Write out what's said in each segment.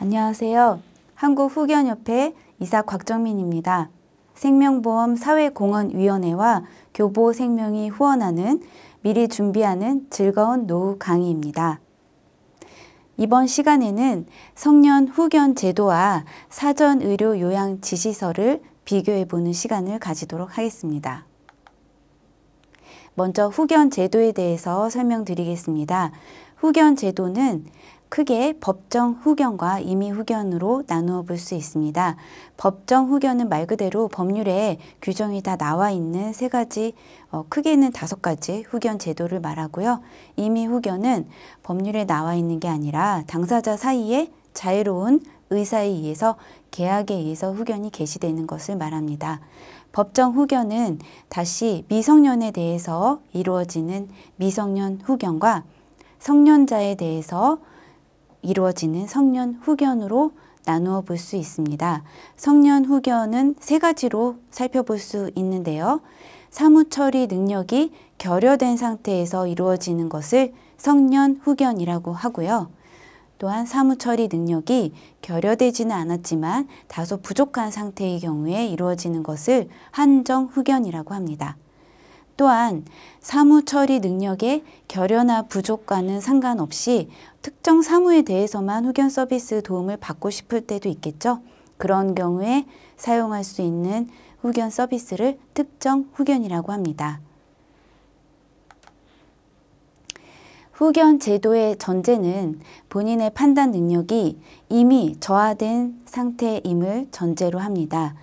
안녕하세요. 한국후견협회 이사 곽정민입니다. 생명보험 사회공헌위원회와 교보생명이 후원하는 미리 준비하는 즐거운 노후 강의입니다. 이번 시간에는 성년 후견 제도와 사전 의료 요양 지시서를 비교해보는 시간을 가지도록 하겠습니다. 먼저 후견 제도에 대해서 설명드리겠습니다. 후견 제도는 크게 법정 후견과 임의 후견으로 나누어 볼 수 있습니다. 법정 후견은 말 그대로 법률에 규정이 다 나와 있는 세 가지, 크게는 5가지 후견 제도를 말하고요. 임의 후견은 법률에 나와 있는 게 아니라 당사자 사이에 자유로운 의사에 의해서 계약에 의해서 후견이 개시되는 것을 말합니다. 법정 후견은 다시 미성년에 대해서 이루어지는 미성년 후견과 성년자에 대해서 이루어지는 성년 후견으로 나누어 볼 수 있습니다. 성년 후견은 3가지로 살펴볼 수 있는데요. 사무처리 능력이 결여된 상태에서 이루어지는 것을 성년 후견이라고 하고요. 또한 사무처리 능력이 결여되지는 않았지만 다소 부족한 상태의 경우에 이루어지는 것을 한정 후견이라고 합니다. 또한 사무처리 능력의 결여나 부족과는 상관없이 특정 사무에 대해서만 후견 서비스 도움을 받고 싶을 때도 있겠죠. 그런 경우에 사용할 수 있는 후견 서비스를 특정 후견이라고 합니다. 후견 제도의 전제는 본인의 판단 능력이 이미 저하된 상태임을 전제로 합니다.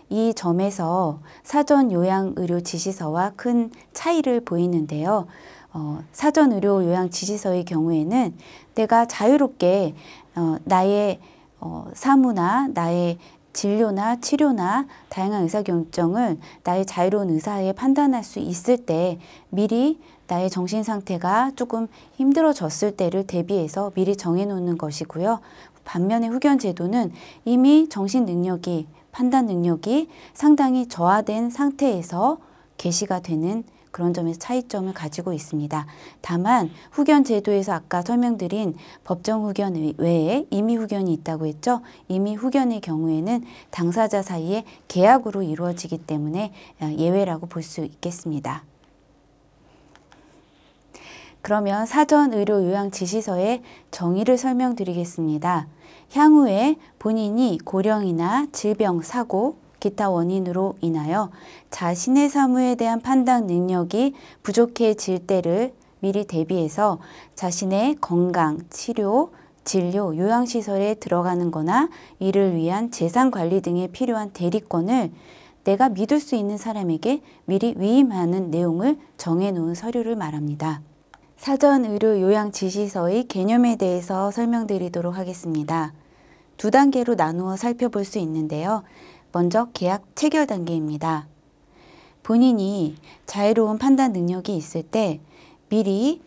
이 점에서 사전 요양 의료 지시서와 큰 차이를 보이는데요. 사전 의료 요양 지시서의 경우에는 내가 자유롭게 나의 사무나 나의 진료나 치료나 다양한 의사결정을 나의 자유로운 의사에 판단할 수 있을 때 미리 나의 정신 상태가 조금 힘들어졌을 때를 대비해서 미리 정해놓는 것이고요. 반면에 후견 제도는 이미 정신 능력이 판단 능력이 상당히 저하된 상태에서 개시가 되는 그런 점에서 차이점을 가지고 있습니다. 다만 후견 제도에서 아까 설명드린 법정 후견 외에 임의 후견이 있다고 했죠. 임의 후견의 경우에는 당사자 사이에 계약으로 이루어지기 때문에 예외라고 볼 수 있겠습니다. 그러면 사전 의료 요양 지시서의 정의를 설명드리겠습니다. 향후에 본인이 고령이나 질병, 사고, 기타 원인으로 인하여 자신의 사무에 대한 판단 능력이 부족해질 때를 미리 대비해서 자신의 건강, 치료, 진료, 요양시설에 들어가는 거나 이를 위한 재산관리 등에 필요한 대리권을 내가 믿을 수 있는 사람에게 미리 위임하는 내용을 정해놓은 서류를 말합니다. 사전 의료 요양 지시서의 개념에 대해서 설명드리도록 하겠습니다. 2단계로 나누어 살펴볼 수 있는데요. 먼저 계약 체결 단계입니다. 본인이 자유로운 판단 능력이 있을 때 미리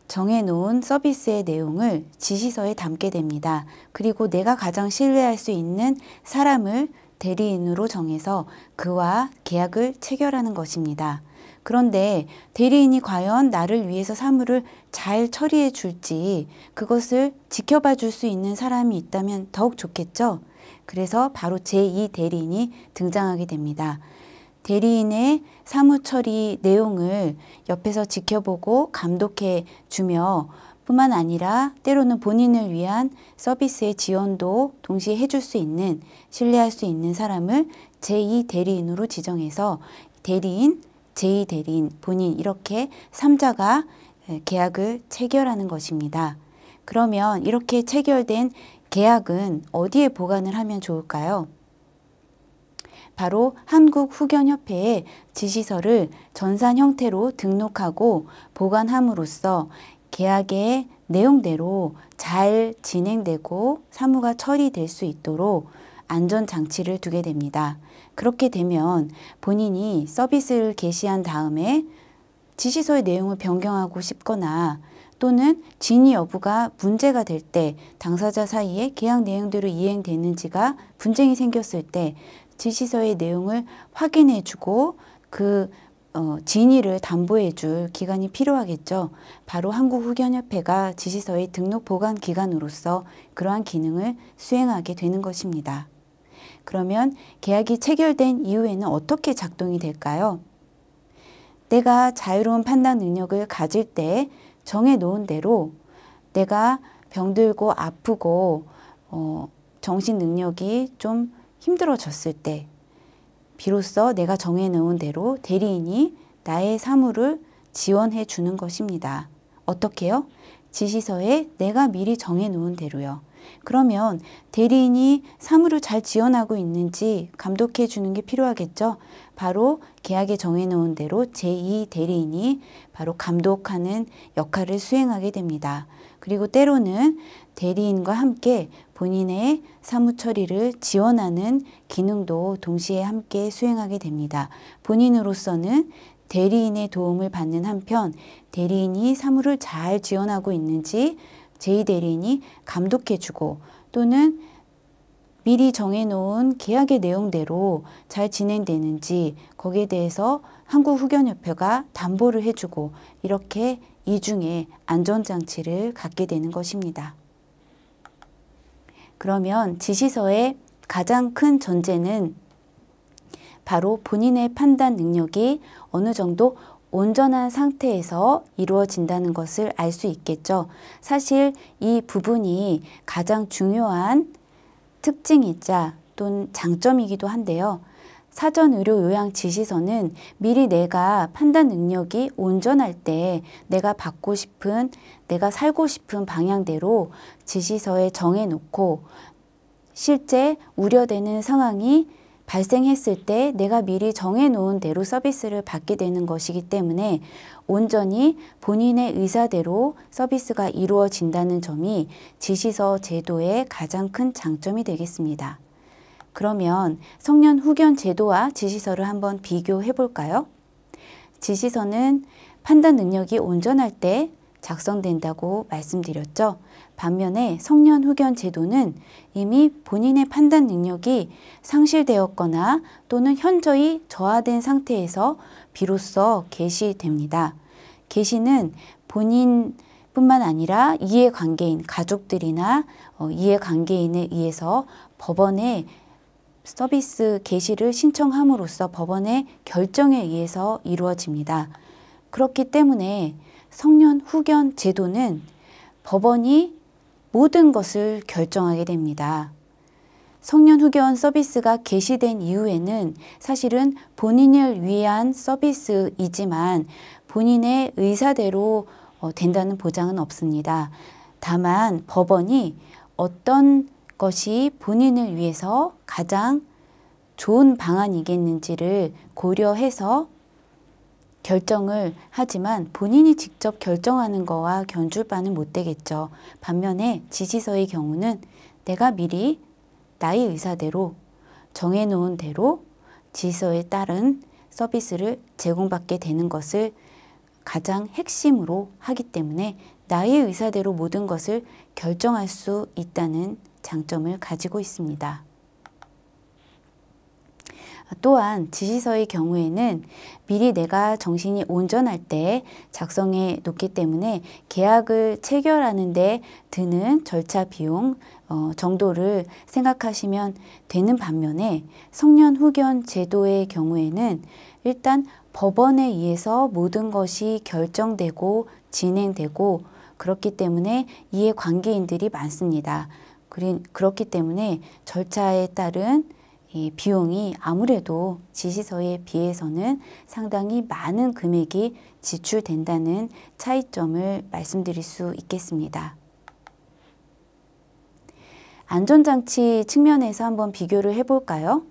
정해놓은 서비스의 내용을 지시서에 담게 됩니다. 그리고 내가 가장 신뢰할 수 있는 사람을 대리인으로 정해서 그와 계약을 체결하는 것입니다. 그런데 대리인이 과연 나를 위해서 사무를 잘 처리해 줄지 그것을 지켜봐 줄 수 있는 사람이 있다면 더욱 좋겠죠. 그래서 바로 제2 대리인이 등장하게 됩니다. 대리인의 사무 처리 내용을 옆에서 지켜보고 감독해 주며 뿐만 아니라 때로는 본인을 위한 서비스의 지원도 동시에 해줄 수 있는 신뢰할 수 있는 사람을 제2 대리인으로 지정해서 대리인, 제2 대리인, 본인 이렇게 3자가 계약을 체결하는 것입니다. 그러면 이렇게 체결된 계약은 어디에 보관을 하면 좋을까요? 바로 한국후견협회에 지시서를 전산 형태로 등록하고 보관함으로써 계약의 내용대로 잘 진행되고 사무가 처리될 수 있도록 안전장치를 두게 됩니다. 그렇게 되면 본인이 서비스를 개시한 다음에 지시서의 내용을 변경하고 싶거나 또는 진위 여부가 문제가 될 때 당사자 사이에 계약 내용대로 이행되는지가 분쟁이 생겼을 때 지시서의 내용을 확인해 주고 그 진위를 담보해 줄 기관이 필요하겠죠. 바로 한국후견협회가 지시서의 등록 보관 기관으로서 그러한 기능을 수행하게 되는 것입니다. 그러면 계약이 체결된 이후에는 어떻게 작동이 될까요? 내가 자유로운 판단 능력을 가질 때 정해놓은 대로 내가 병들고 아프고 정신 능력이 좀 힘들어졌을 때 비로소 내가 정해놓은 대로 대리인이 나의 사무를 지원해 주는 것입니다. 어떻게요? 지시서에 내가 미리 정해놓은 대로요. 그러면 대리인이 사무를 잘 지원하고 있는지 감독해 주는 게 필요하겠죠. 바로 계약에 정해놓은 대로 제2 대리인이 바로 감독하는 역할을 수행하게 됩니다. 그리고 때로는 대리인과 함께 본인의 사무 처리를 지원하는 기능도 동시에 함께 수행하게 됩니다. 본인으로서는 대리인의 도움을 받는 한편 대리인이 사무를 잘 지원하고 있는지 제2대리인이 감독해주고 또는 미리 정해놓은 계약의 내용대로 잘 진행되는지 거기에 대해서 한국후견협회가 담보를 해주고 이렇게 이중의 안전장치를 갖게 되는 것입니다. 그러면 지시서의 가장 큰 전제는 바로 본인의 판단 능력이 어느 정도 온전한 상태에서 이루어진다는 것을 알 수 있겠죠. 사실 이 부분이 가장 중요한 특징이자 또는 장점이기도 한데요. 사전 의료 요양 지시서는 미리 내가 판단 능력이 온전할 때 내가 받고 싶은, 내가 살고 싶은 방향대로 지시서에 정해놓고 실제 우려되는 상황이 발생했을 때 내가 미리 정해놓은 대로 서비스를 받게 되는 것이기 때문에 온전히 본인의 의사대로 서비스가 이루어진다는 점이 지시서 제도의 가장 큰 장점이 되겠습니다. 그러면 성년 후견 제도와 지시서를 한번 비교해 볼까요? 지시서는 판단 능력이 온전할 때 작성된다고 말씀드렸죠. 반면에 성년 후견 제도는 이미 본인의 판단 능력이 상실되었거나 또는 현저히 저하된 상태에서 비로소 개시됩니다. 개시는 본인뿐만 아니라 이해관계인, 가족들이나 이해관계인에 의해서 법원에 서비스 개시를 신청함으로써 법원의 결정에 의해서 이루어집니다. 그렇기 때문에 성년 후견 제도는 법원이 모든 것을 결정하게 됩니다. 성년 후견 서비스가 개시된 이후에는 사실은 본인을 위한 서비스이지만 본인의 의사대로 된다는 보장은 없습니다. 다만 법원이 어떤 것이 본인을 위해서 가장 좋은 방안이겠는지를 고려해서 결정을 하지만 본인이 직접 결정하는 거와 견줄 바는 못 되겠죠. 반면에 지시서의 경우는 내가 미리 나의 의사대로 정해놓은 대로 지시서에 따른 서비스를 제공받게 되는 것을 가장 핵심으로 하기 때문에 나의 의사대로 모든 것을 결정할 수 있다는 장점을 가지고 있습니다. 또한 지시서의 경우에는 미리 내가 정신이 온전할 때 작성해 놓기 때문에 계약을 체결하는 데 드는 절차 비용 정도를 생각하시면 되는 반면에 성년 후견 제도의 경우에는 일단 법원에 의해서 모든 것이 결정되고 진행되고 그렇기 때문에 이해관계인들이 많습니다. 그렇기 때문에 절차에 따른 이 비용이 아무래도 지시서에 비해서는 상당히 많은 금액이 지출된다는 차이점을 말씀드릴 수 있겠습니다. 안전장치 측면에서 한번 비교를 해볼까요?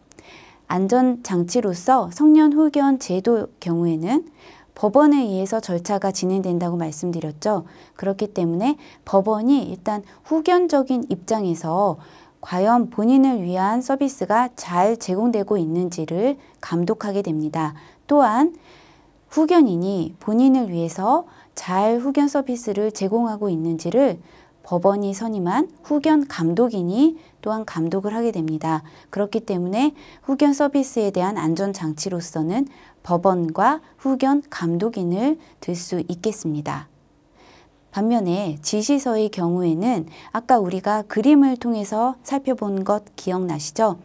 안전장치로서 성년 후견 제도 경우에는 법원에 의해서 절차가 진행된다고 말씀드렸죠. 그렇기 때문에 법원이 일단 후견적인 입장에서 과연 본인을 위한 서비스가 잘 제공되고 있는지를 감독하게 됩니다. 또한 후견인이 본인을 위해서 잘 후견 서비스를 제공하고 있는지를 법원이 선임한 후견 감독인이 또한 감독을 하게 됩니다. 그렇기 때문에 후견 서비스에 대한 안전장치로서는 법원과 후견 감독인을 들 수 있겠습니다. 반면에 지시서의 경우에는 아까 우리가 그림을 통해서 살펴본 것 기억나시죠?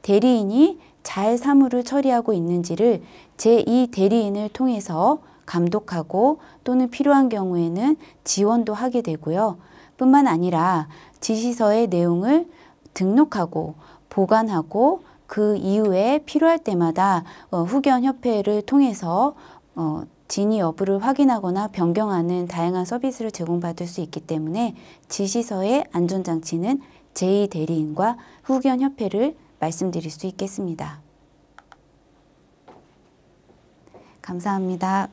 대리인이 잘 사무를 처리하고 있는지를 제2 대리인을 통해서 감독하고 또는 필요한 경우에는 지원도 하게 되고요. 뿐만 아니라 지시서의 내용을 등록하고 보관하고 그 이후에 필요할 때마다 후견협회를 통해서 진위 여부를 확인하거나 변경하는 다양한 서비스를 제공받을 수 있기 때문에 지시서의 안전장치는 제2 대리인과 후견협회를 말씀드릴 수 있겠습니다. 감사합니다.